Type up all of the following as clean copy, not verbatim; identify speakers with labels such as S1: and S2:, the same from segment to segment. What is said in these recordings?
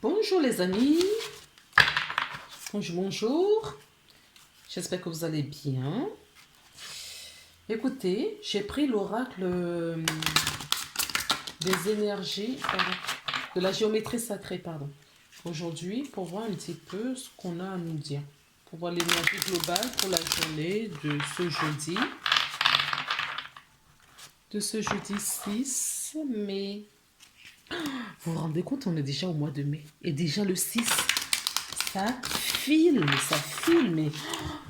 S1: Bonjour les amis, bonjour, j'espère que vous allez bien. Écoutez, j'ai pris l'oracle des énergies, de la géométrie sacrée, aujourd'hui pour voir un petit peu ce qu'on a à nous dire, pour voir l'énergie globale pour la journée de ce jeudi 6 mai. Vous vous rendez compte, on est déjà au mois de mai, et déjà le 6. Ça file, mais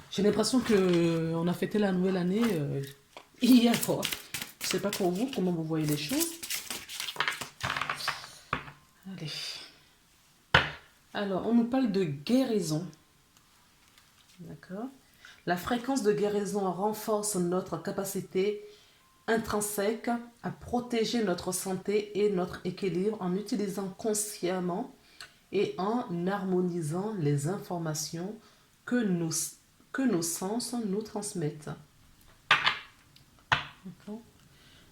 S1: j'ai l'impression que on a fêté la nouvelle année hier, quoi. Je sais pas pour vous, comment vous voyez les choses. Allez. Alors, on nous parle de guérison. D'accord. La fréquence de guérison renforce notre capacité intrinsèque à protéger notre santé et notre équilibre en utilisant consciemment et en harmonisant les informations que nos sens nous transmettent.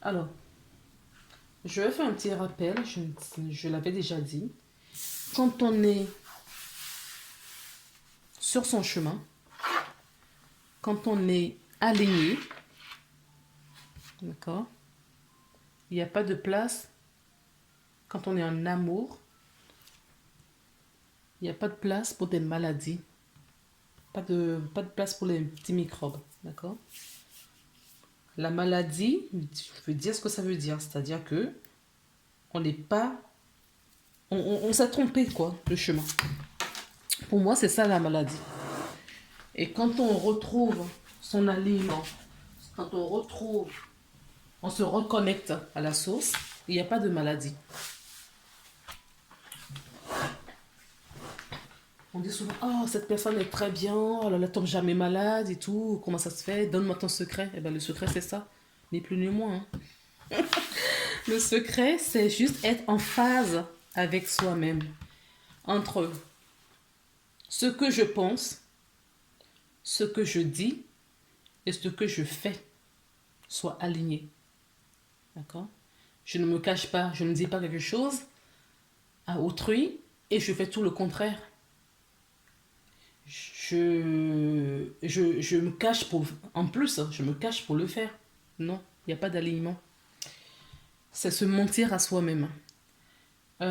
S1: Alors, je vais faire un petit rappel, je l'avais déjà dit. Quand on est sur son chemin, quand on est aligné, d'accord, il n'y a pas de place, quand on est en amour, il n'y a pas de place pour des maladies, pas de place pour les petits microbes, d'accord. La maladie, je veux dire ce que ça veut dire, c'est-à-dire que on n'est pas, on s'est trompé, quoi, de chemin. Pour moi, c'est ça la maladie. Et quand on retrouve son alignement, quand on se reconnecte à la source, il n'y a pas de maladie. On dit souvent, oh, cette personne est très bien, elle ne tombe jamais malade et tout, comment ça se fait? Donne-moi ton secret. Eh bien, le secret, c'est ça, ni plus ni moins. Hein. Le secret, c'est juste être en phase avec soi-même. Entre ce que je pense, ce que je dis et ce que je fais soit aligné. D'accord? Je ne me cache pas, je ne dis pas quelque chose à autrui et je fais tout le contraire. Je me cache pour... En plus, je me cache pour le faire. Non, il n'y a pas d'alignement. C'est se mentir à soi-même. Je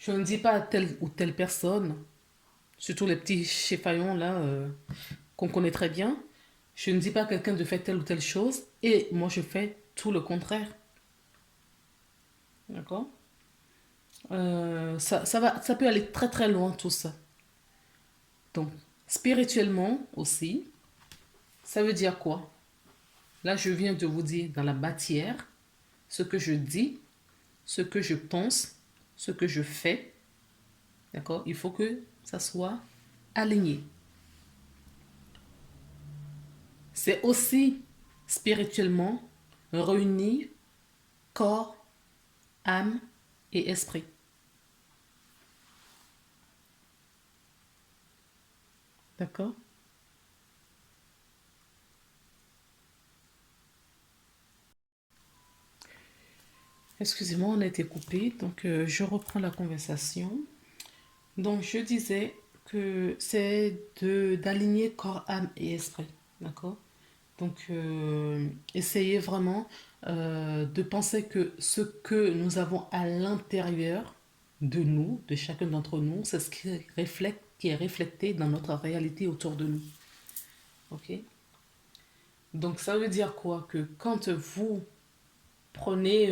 S1: ne dis pas à telle ou telle personne, surtout les petits chifaillons là, qu'on connaît très bien, je ne dis pas à quelqu'un de faire telle ou telle chose et moi je fais tout le contraire. D'accord. Ça peut aller très très loin tout ça. Donc, spirituellement aussi, ça veut dire quoi? Là, je viens de vous dire dans la matière, ce que je dis, ce que je pense, ce que je fais. D'accord? Il faut que ça soit aligné. C'est aussi spirituellement réunir corps, âme et esprit. D'accord? Excusez-moi, on a été coupé, donc je reprends la conversation. Donc je disais que c'est d'aligner corps, âme et esprit. D'accord? Donc essayez vraiment de penser que ce que nous avons à l'intérieur de nous, de chacun d'entre nous, c'est ce qui est reflété dans notre réalité autour de nous. Ok? Donc ça veut dire quoi? Que quand vous prenez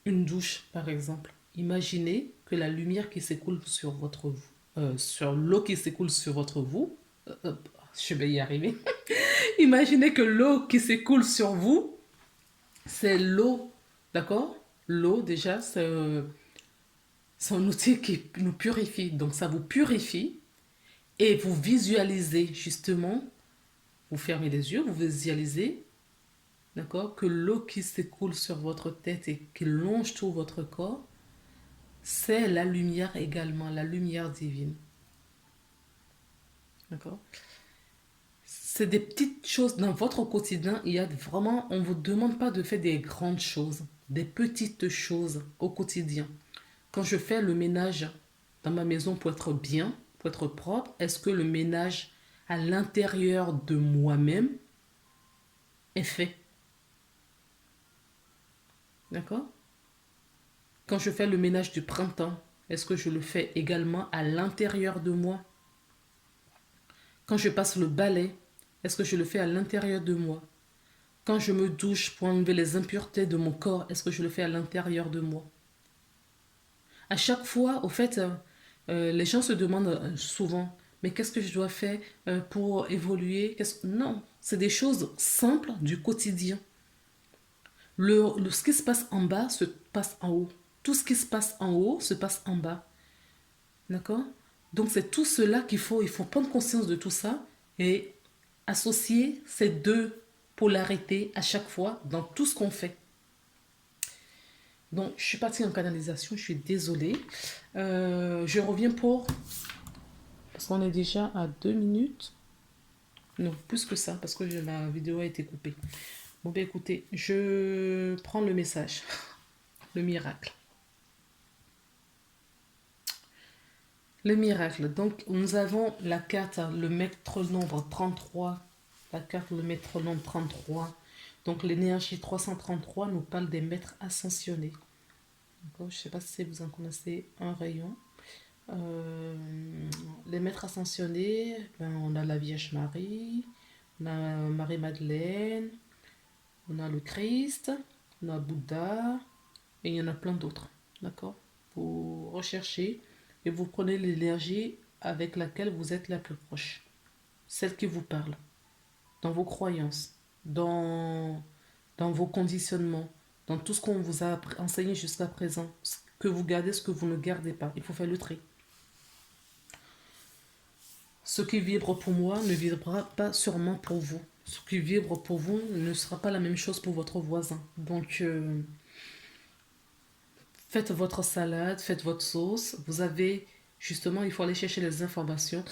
S1: une douche, par exemple, imaginez que la lumière qui s'écoule sur l'eau qui s'écoule sur votre vous, je vais y arriver. Imaginez que l'eau qui s'écoule sur vous, c'est l'eau, d'accord? L'eau, déjà, c'est un outil qui nous purifie. Donc, ça vous purifie et vous visualisez justement, vous fermez les yeux, vous visualisez, d'accord, que l'eau qui s'écoule sur votre tête et qui longe tout votre corps, c'est la lumière également, la lumière divine. D'accord? c'est des petites choses dans votre quotidien. Il y a vraiment, on ne vous demande pas de faire des grandes choses, des petites choses au quotidien. Quand je fais le ménage dans ma maison pour être bien, pour être propre, est-ce que le ménage à l'intérieur de moi-même est fait? D'accord? Quand je fais le ménage du printemps, est-ce que je le fais également à l'intérieur de moi? Quand je passe le balai, est-ce que je le fais à l'intérieur de moi? Quand je me douche pour enlever les impuretés de mon corps, est-ce que je le fais à l'intérieur de moi? À chaque fois, au fait, les gens se demandent souvent, mais qu'est-ce que je dois faire pour évoluer? Non, c'est des choses simples du quotidien. Ce qui se passe en bas se passe en haut. Tout ce qui se passe en haut se passe en bas. D'accord? Donc c'est tout cela il faut prendre conscience de tout ça et associer ces deux polarités à chaque fois dans tout ce qu'on fait. Donc je suis partie en canalisation, je suis désolée. Je reviens parce qu'on est déjà à 2 minutes. Non, plus que ça, parce que la vidéo a été coupée. Bon, ben écoutez, je prends le message, le miracle. Le miracle. Donc, nous avons la carte, le maître nombre 33. La carte, le maître nombre 33. Donc, l'énergie 333 nous parle des maîtres ascensionnés. Je ne sais pas si vous en connaissez un rayon. Les maîtres ascensionnés, ben, on a la Vierge Marie, on a Marie-Madeleine, on a le Christ, on a Bouddha, et il y en a plein d'autres. D'accord? Vous recherchez et vous prenez l'énergie avec laquelle vous êtes la plus proche. Celle qui vous parle. Dans vos croyances, dans vos conditionnements, dans tout ce qu'on vous a enseigné jusqu'à présent. Ce que vous gardez, ce que vous ne gardez pas. Il faut faire le tri. Ce qui vibre pour moi ne vibrera pas sûrement pour vous. Ce qui vibre pour vous ne sera pas la même chose pour votre voisin. Donc, faites votre salade, faites votre sauce. Vous avez, justement, il faut aller chercher les informations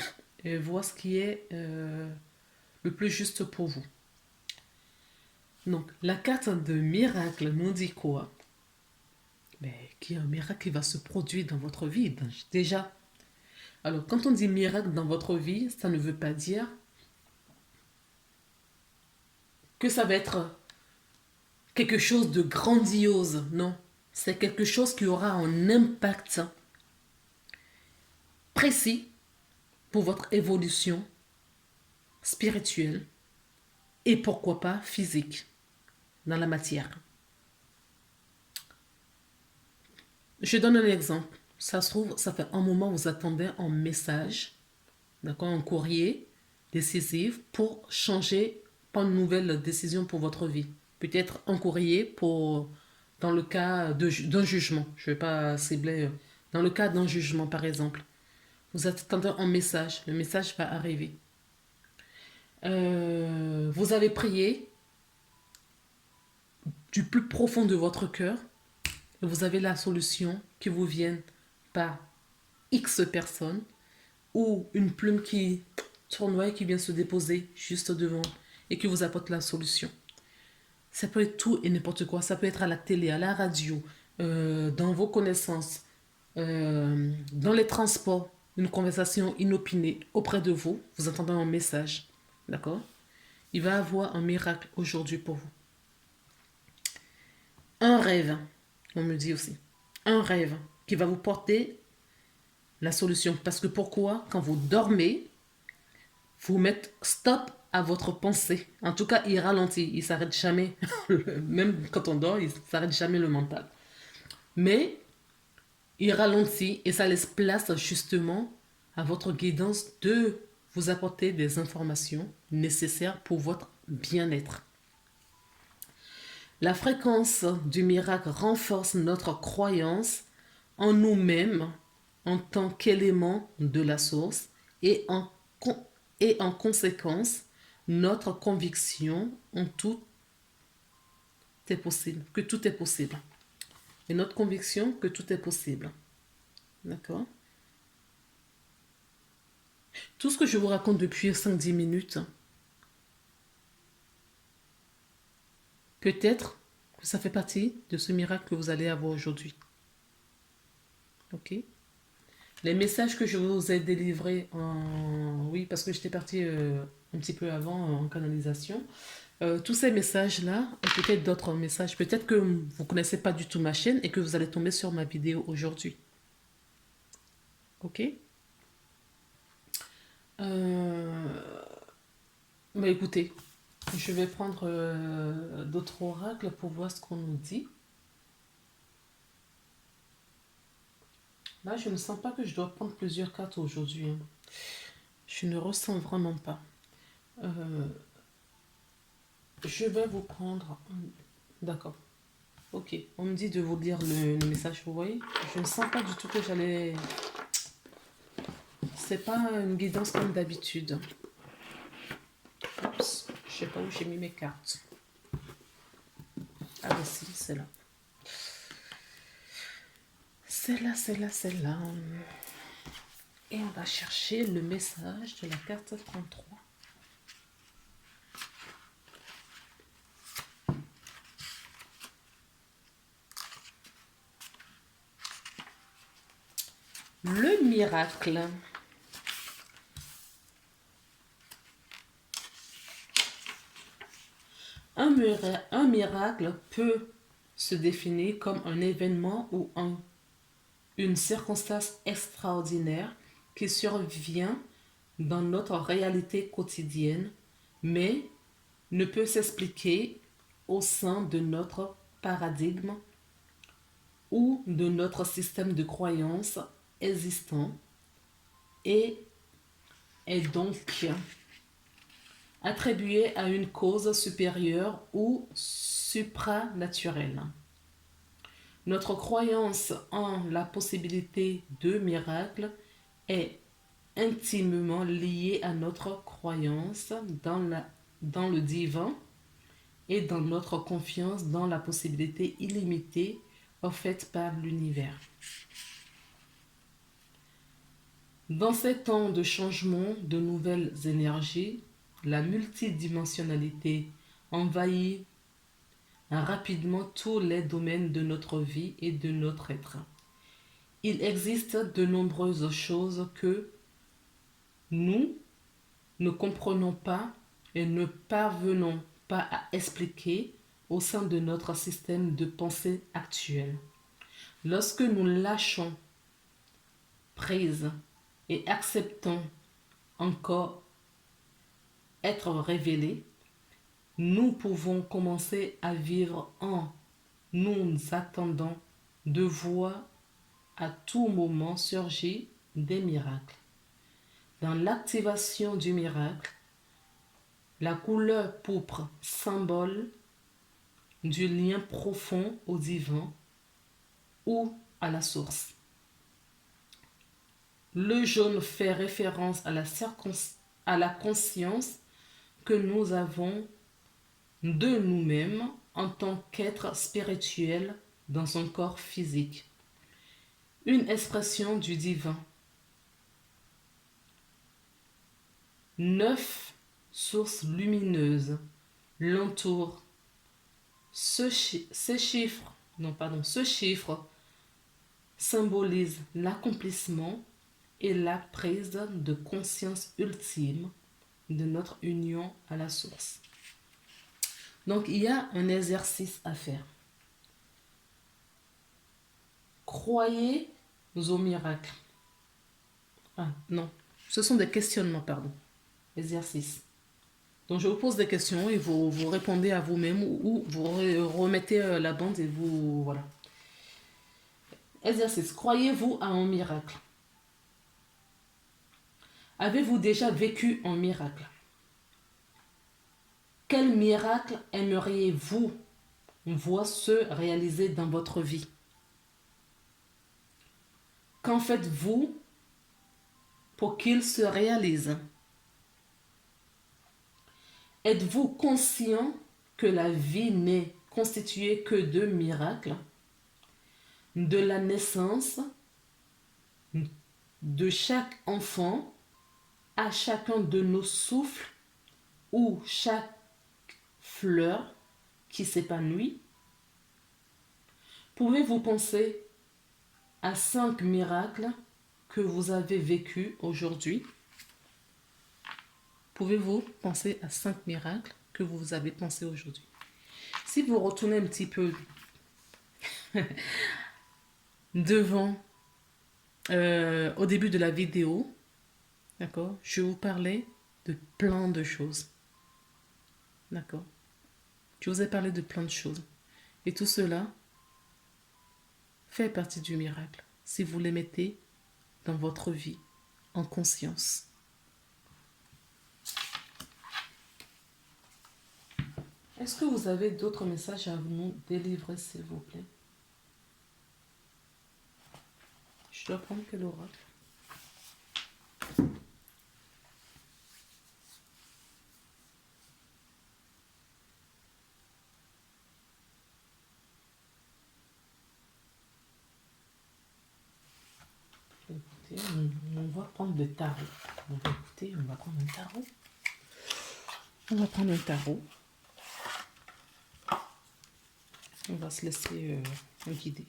S1: et voir ce qui est le plus juste pour vous. Donc, la carte de miracle nous dit quoi? Ben, qu'il y a un miracle qui va se produire dans votre vie. Déjà, alors quand on dit miracle dans votre vie, ça ne veut pas dire que ça va être quelque chose de grandiose. Non, c'est quelque chose qui aura un impact précis pour votre évolution spirituelle et pourquoi pas physique dans la matière. Je donne un exemple. Ça se trouve, ça fait un moment que vous attendez un message, d'accord, un courrier décisif pour changer, prendre une nouvelle décision pour votre vie. Peut-être un courrier dans le cas d'un jugement. Je ne vais pas cibler. Dans le cas d'un jugement, par exemple. Vous attendez un message. Le message va arriver. Vous avez prié du plus profond de votre cœur. Et vous avez la solution qui vous vient par X personnes ou une plume qui tournoie qui vient se déposer juste devant et qui vous apporte la solution. Ça peut être tout et n'importe quoi. Ça peut être à la télé, à la radio, dans vos connaissances, dans les transports, une conversation inopinée auprès de vous. Vous entendez un message. D'accord? Il va y avoir un miracle aujourd'hui pour vous. Un rêve, on me dit aussi. Un rêve qui va vous porter la solution. Parce que pourquoi? Quand vous dormez, vous mettez stop à votre pensée. En tout cas, il ralentit, il s'arrête jamais. Même quand on dort, il s'arrête jamais le mental. Mais il ralentit et ça laisse place justement à votre guidance de vous apporter des informations nécessaires pour votre bien-être. La fréquence du miracle renforce notre croyance en nous-mêmes en tant qu'élément de la source et en conséquence notre conviction en tout est possible, que tout est possible. Et notre conviction que tout est possible. D'accord? Tout ce que je vous raconte depuis 5-10 minutes, Peut-être que ça fait partie de ce miracle que vous allez avoir aujourd'hui. Ok? Les messages que je vous ai délivrés en... Oui, parce que j'étais partie un petit peu avant en canalisation. Tous ces messages-là, et peut-être d'autres messages, peut-être que vous ne connaissez pas du tout ma chaîne et que vous allez tomber sur ma vidéo aujourd'hui. Ok? Mais écoutez, je vais prendre d'autres oracles pour voir ce qu'on nous dit. Là, je ne sens pas que je dois prendre plusieurs cartes aujourd'hui, hein. Je ne ressens vraiment pas. Euh, je vais vous prendre... D'accord. Ok. On me dit de vous lire le message, vous voyez. Je ne sens pas du tout que j'allais... C'est pas une guidance comme d'habitude. Oups. Je sais pas où j'ai mis mes cartes. Ah, bah si, c'est là. C'est là, c'est là, c'est là. Et on va chercher le message de la carte 33. Le miracle. Un miracle peut se définir comme un événement ou une circonstance extraordinaire qui survient dans notre réalité quotidienne, mais ne peut s'expliquer au sein de notre paradigme ou de notre système de croyances existant et est donc attribué à une cause supérieure ou supranaturelle. Notre croyance en la possibilité de miracles est intimement liée à notre croyance dans le divin et dans notre confiance dans la possibilité illimitée offerte par l'univers. Dans ces temps de changement, de nouvelles énergies, la multidimensionnalité envahit rapidement tous les domaines de notre vie et de notre être. Il existe de nombreuses choses que nous ne comprenons pas et ne parvenons pas à expliquer au sein de notre système de pensée actuel. Lorsque nous lâchons prise et acceptons encore être révélés, nous pouvons commencer à vivre en nous attendant de voir à tout moment surgir des miracles. Dans l'activation du miracle, la couleur pourpre, symbole du lien profond au divin ou à la source. Le jaune fait référence à la conscience que nous avons de nous-mêmes en tant qu'être spirituel dans un corps physique. Une expression du divin. 9 sources lumineuses l'entourent. Ce chiffre symbolise l'accomplissement et la prise de conscience ultime de notre union à la source. Donc, il y a un exercice à faire. Croyez au miracle. Ah, non. Ce sont des questionnements, pardon. Exercice. Donc, je vous pose des questions et vous répondez à vous-même ou vous remettez la bande et vous... Voilà. Exercice. Croyez-vous à un miracle? Avez-vous déjà vécu un miracle? Quel miracle aimeriez-vous voir se réaliser dans votre vie? Qu'en faites-vous pour qu'il se réalise? Êtes-vous conscient que la vie n'est constituée que de miracles? De la naissance de chaque enfant à chacun de nos souffles ou chaque fleur qui s'épanouit? Pouvez-vous penser à 5 miracles que vous avez vécus aujourd'hui? Pouvez-vous penser à 5 miracles que vous avez pensé aujourd'hui? Si vous retournez un petit peu devant, au début de la vidéo, d'accord, je vous parlais de plein de choses, d'accord? Je vous ai parlé de plein de choses. Et tout cela fait partie du miracle, si vous les mettez dans votre vie, en conscience. Est-ce que vous avez d'autres messages à nous délivrer, s'il vous plaît? Je dois prendre quel oracle? Écoutez, on va prendre le tarot. On va écouter, on va prendre un tarot. On va prendre un tarot. On va se laisser guider.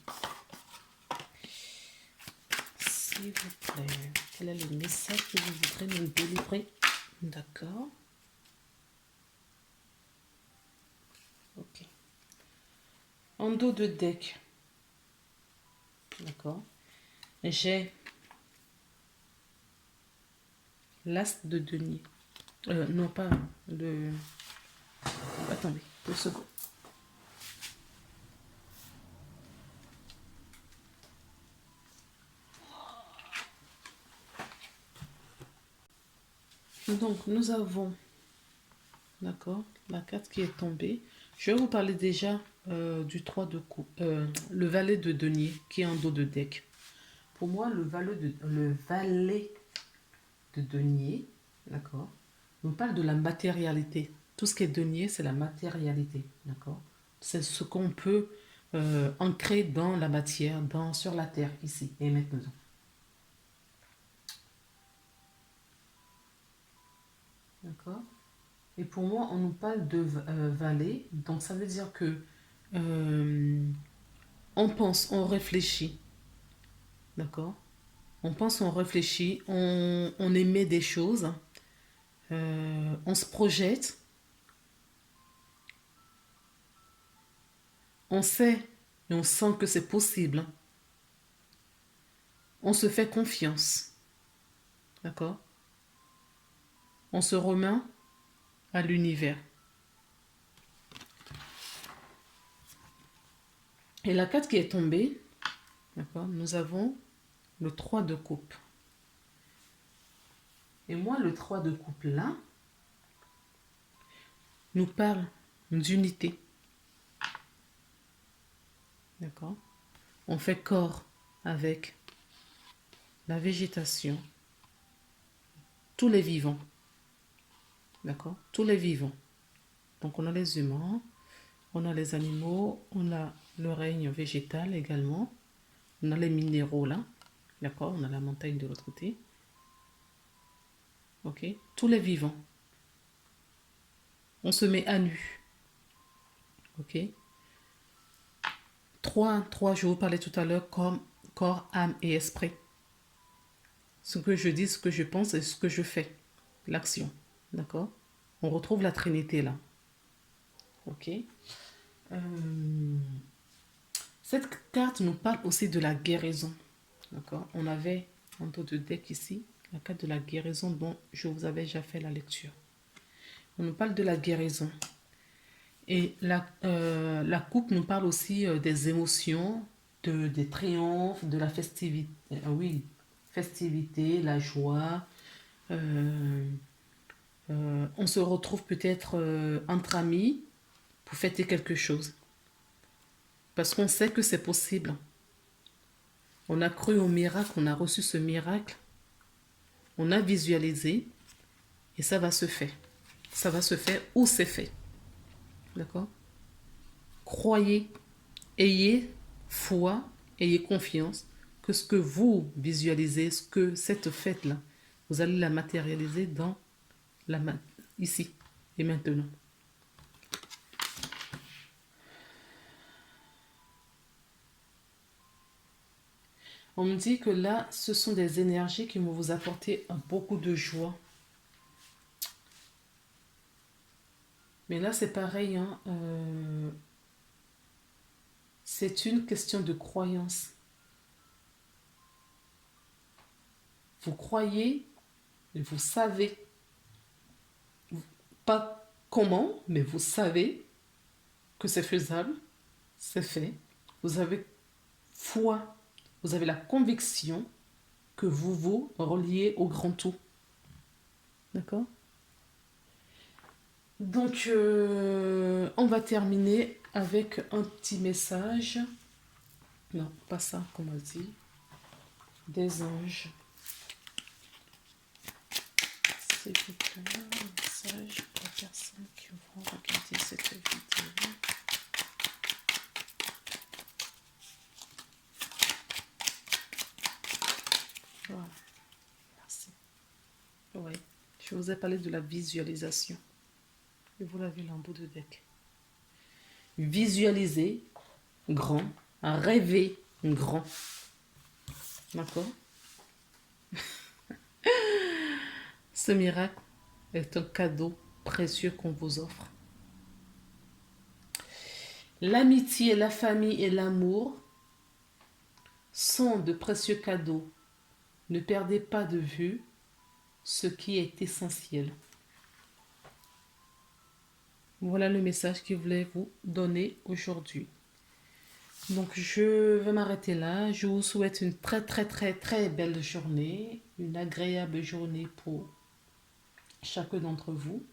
S1: S'il vous plaît, quel est le message que vous voudrez nous délivrer? D'accord. Ok. En dos de deck, d'accord, j'ai l'as de denier. Non, pas le... Attendez, 2 secondes. Donc, nous avons, d'accord, la carte qui est tombée. Je vais vous parler déjà du 3 de coupe, le valet de denier qui est en dos de deck. Pour moi, le valet de denier, d'accord, on parle de la matérialité. Tout ce qui est denier, c'est la matérialité, d'accord. C'est ce qu'on peut ancrer dans la matière, sur la terre, ici et maintenant. D'accord. Et pour moi, on nous parle de valet, donc ça veut dire que on pense, on réfléchit, d'accord. On pense, on réfléchit, on émet des choses, on se projette, on sait et on sent que c'est possible. On se fait confiance, d'accord. On se remet à l'univers. Et la carte qui est tombée, d'accord, nous avons le 3 de coupe. Et moi, le 3 de coupe là, nous parle d'unité. D'accord. On fait corps avec la végétation, tous les vivants. D'accord. Tous les vivants. Donc on a les humains, on a les animaux, on a le règne végétal également, on a les minéraux là. D'accord. On a la montagne de l'autre côté. Ok. Tous les vivants. On se met à nu. Ok. 3, je vous parlais tout à l'heure, comme corps, âme et esprit. Ce que je dis, ce que je pense et ce que je fais. L'action. D'accord. On retrouve la Trinité là. Ok. Cette carte nous parle aussi de la guérison. D'accord. On avait en dos de deck ici la carte de la guérison dont je vous avais déjà fait la lecture. On nous parle de la guérison. Et la coupe nous parle aussi des émotions, des triomphes, de la festivité. Oui, festivité, la joie. On se retrouve peut-être entre amis pour fêter quelque chose. Parce qu'on sait que c'est possible. On a cru au miracle, on a reçu ce miracle, on a visualisé et ça va se faire. Ça va se faire ou c'est fait. D'accord. Croyez, ayez foi, ayez confiance que ce que vous visualisez, ce que cette fête-là, vous allez la matérialiser dans ici et maintenant. On me dit que là, ce sont des énergies qui vont vous apporter beaucoup de joie. Mais là, c'est pareil, hein, c'est une question de croyance. Vous croyez, vous savez, pas comment, mais vous savez que c'est faisable, c'est fait. Vous avez foi, vous avez la conviction que vous vous reliez au grand tout. D'accord? Donc, on va terminer avec un petit message. Non, pas ça qu'on m'a dit. Des anges. S'il vous plaît, un message pour les personnes qui vont regarder cette vidéo. Voilà, merci. Oui, je vous ai parlé de la visualisation. Et vous l'avez là en bout de deck. Visualiser grand, rêver grand. D'accord? Ce miracle est un cadeau précieux qu'on vous offre. L'amitié, la famille et l'amour sont de précieux cadeaux. Ne perdez pas de vue ce qui est essentiel. Voilà le message que je voulais vous donner aujourd'hui. Donc je vais m'arrêter là. Je vous souhaite une très très très très belle journée, une agréable journée pour chacun d'entre vous.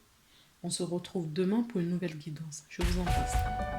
S1: On se retrouve demain pour une nouvelle guidance. Je vous embrasse.